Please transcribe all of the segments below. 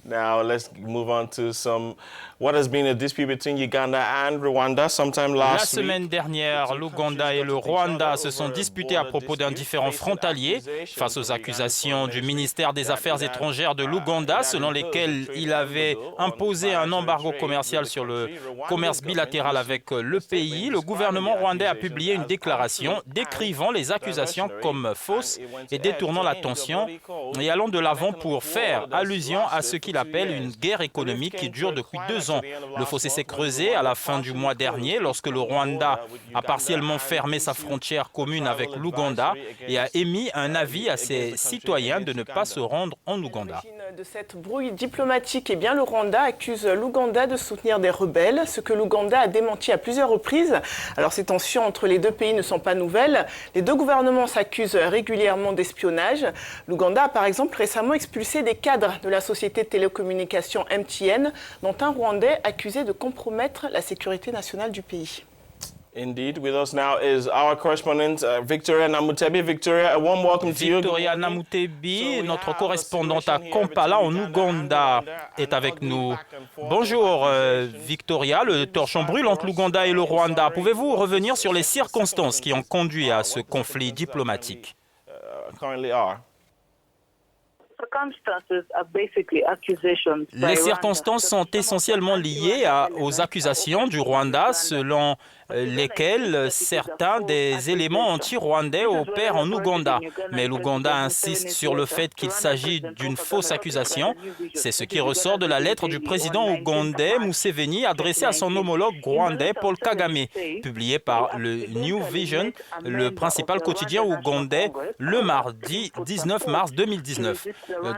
Now let's move on to what has been a dispute between Uganda and Rwanda sometime La last week. semaine dernière, l'Ouganda et le Rwanda se sont disputés à propos d'un différend frontalier face aux accusations du ministère des Affaires étrangères de l'Ouganda selon lesquelles il avait imposé un embargo commercial sur le commerce bilatéral avec le pays. Le gouvernement rwandais a publié une déclaration décrivant les accusations comme fausses et détournant l'attention et allant de l'avant pour faire allusion à ce qu'il appelle une guerre économique qui dure depuis 2 ans. Le fossé s'est creusé à la fin du mois dernier lorsque le Rwanda a partiellement fermé sa frontière commune avec l'Ouganda et a émis un avis à ses citoyens de ne pas se rendre en Ouganda. De cette brouille diplomatique, eh bien, le Rwanda accuse l'Ouganda de soutenir des rebelles, ce que l'Ouganda a démenti à plusieurs reprises. Alors ces tensions entre les deux pays ne sont pas nouvelles. Les deux gouvernements s'accusent régulièrement d'espionnage. L'Ouganda a par exemple récemment expulsé des cadres de la société de télécommunications MTN, dont un Rwandais accusé de compromettre la sécurité nationale du pays. Indeed, with us now is our correspondent Victoria Namutebi. Victoria, a warm welcome to you. Victoria Namutebi, notre correspondante à Kampala en Ouganda, est avec nous. Bonjour Victoria, le torchon brûle entre l'Ouganda et le Rwanda. Pouvez-vous revenir sur les circonstances qui ont conduit à ce conflit diplomatique? Les circonstances sont essentiellement liées aux accusations du Rwanda selon lesquelles certains des éléments anti-rwandais opèrent en Ouganda. Mais l'Ouganda insiste sur le fait qu'il s'agit d'une fausse accusation. C'est ce qui ressort de la lettre du président ougandais Museveni adressée à son homologue rwandais Paul Kagame, publiée par le New Vision, le principal quotidien ougandais, le mardi 19 mars 2019.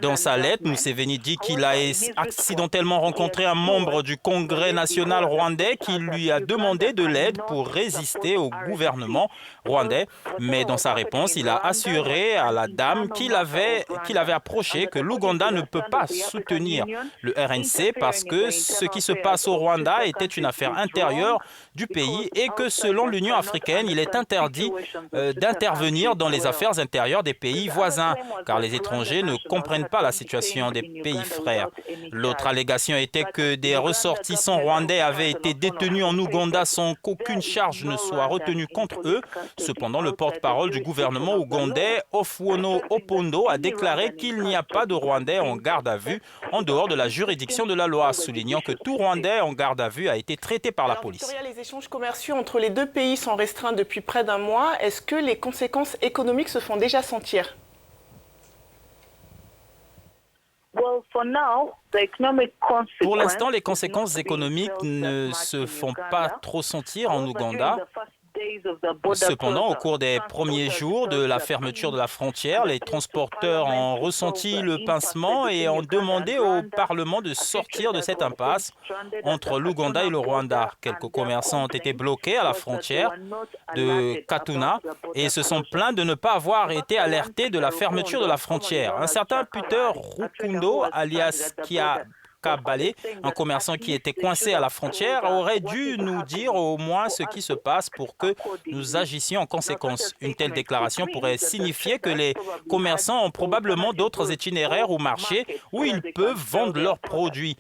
Dans sa lettre, Museveni dit qu'il a accidentellement rencontré un membre du Congrès national rwandais qui lui a demandé de l'aide pour résister au gouvernement rwandais. Mais dans sa réponse, il a assuré à la dame qu'il avait approché que l'Ouganda ne peut pas soutenir le RNC parce que ce qui se passe au Rwanda était une affaire intérieure du pays et que selon l'Union africaine, il est interdit d'intervenir dans les affaires intérieures des pays voisins, car les étrangers ne comprennent pas la situation des pays frères. L'autre allégation était que des ressortissants rwandais avaient été détenus en Ouganda sans qu'aucune charge ne soit retenue contre eux. Cependant, le porte-parole du gouvernement ougandais, Ofuono Opondo, a déclaré qu'il n'y a pas de Rwandais en garde à vue en dehors de la juridiction de la loi, soulignant que tout Rwandais en garde à vue a été traité par la police. Les échanges commerciaux entre les deux pays sont restreints depuis près d'un mois. Est-ce que les conséquences économiques se font déjà sentir ? Pour l'instant, les conséquences économiques ne se font pas trop sentir en Ouganda. Cependant, au cours des premiers jours de la fermeture de la frontière, les transporteurs ont ressenti le pincement et ont demandé au Parlement de sortir de cette impasse entre l'Ouganda et le Rwanda. Quelques commerçants ont été bloqués à la frontière de Katuna et se sont plaints de ne pas avoir été alertés de la fermeture de la frontière. Un certain Peter Rukundo, alias Kabale, un commerçant qui était coincé à la frontière, aurait dû nous dire au moins ce qui se passe pour que nous agissions en conséquence. Une telle déclaration pourrait signifier que les commerçants ont probablement d'autres itinéraires ou marchés où ils peuvent vendre leurs produits.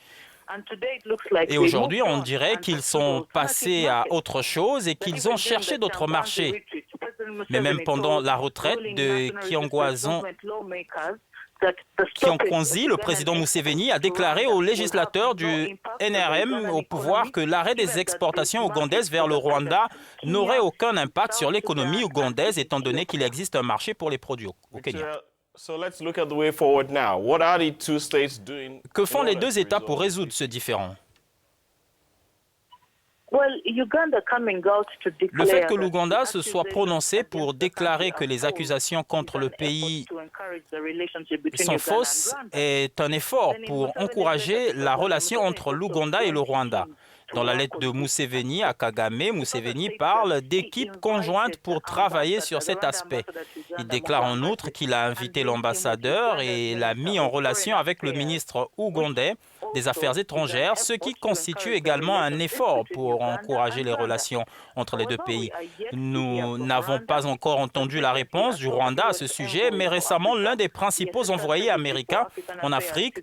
Et aujourd'hui, on dirait qu'ils sont passés à autre chose et qu'ils ont cherché d'autres marchés. Mais même pendant la retraite de Kyankwanzi, le président Museveni a déclaré aux législateurs du NRM au pouvoir que l'arrêt des exportations ougandaises vers le Rwanda n'aurait aucun impact sur l'économie ougandaise étant donné qu'il existe un marché pour les produits au Kenya. Que font les deux États pour résoudre ce différend ? Le fait que l'Ouganda se soit prononcé pour déclarer que les accusations contre le pays sont fausses est un effort pour encourager la relation entre l'Ouganda et le Rwanda. Dans la lettre de Museveni à Kagame, Museveni parle d'équipe conjointe pour travailler sur cet aspect. Il déclare en outre qu'il a invité l'ambassadeur et l'a mis en relation avec le ministre ougandais des Affaires étrangères, ce qui constitue également un effort pour encourager les relations entre les deux pays. Nous n'avons pas encore entendu la réponse du Rwanda à ce sujet, mais récemment, l'un des principaux envoyés américains en Afrique,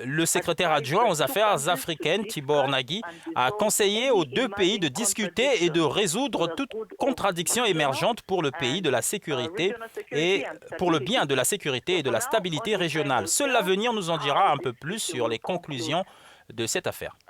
le secrétaire adjoint aux affaires africaines, Tibor Nagy, a conseillé aux deux pays de discuter et de résoudre toute contradiction émergente pour le pays de la sécurité et pour le bien de la sécurité et de la stabilité régionale. Seul l'avenir nous en dira un peu plus sur les conclusions de cette affaire.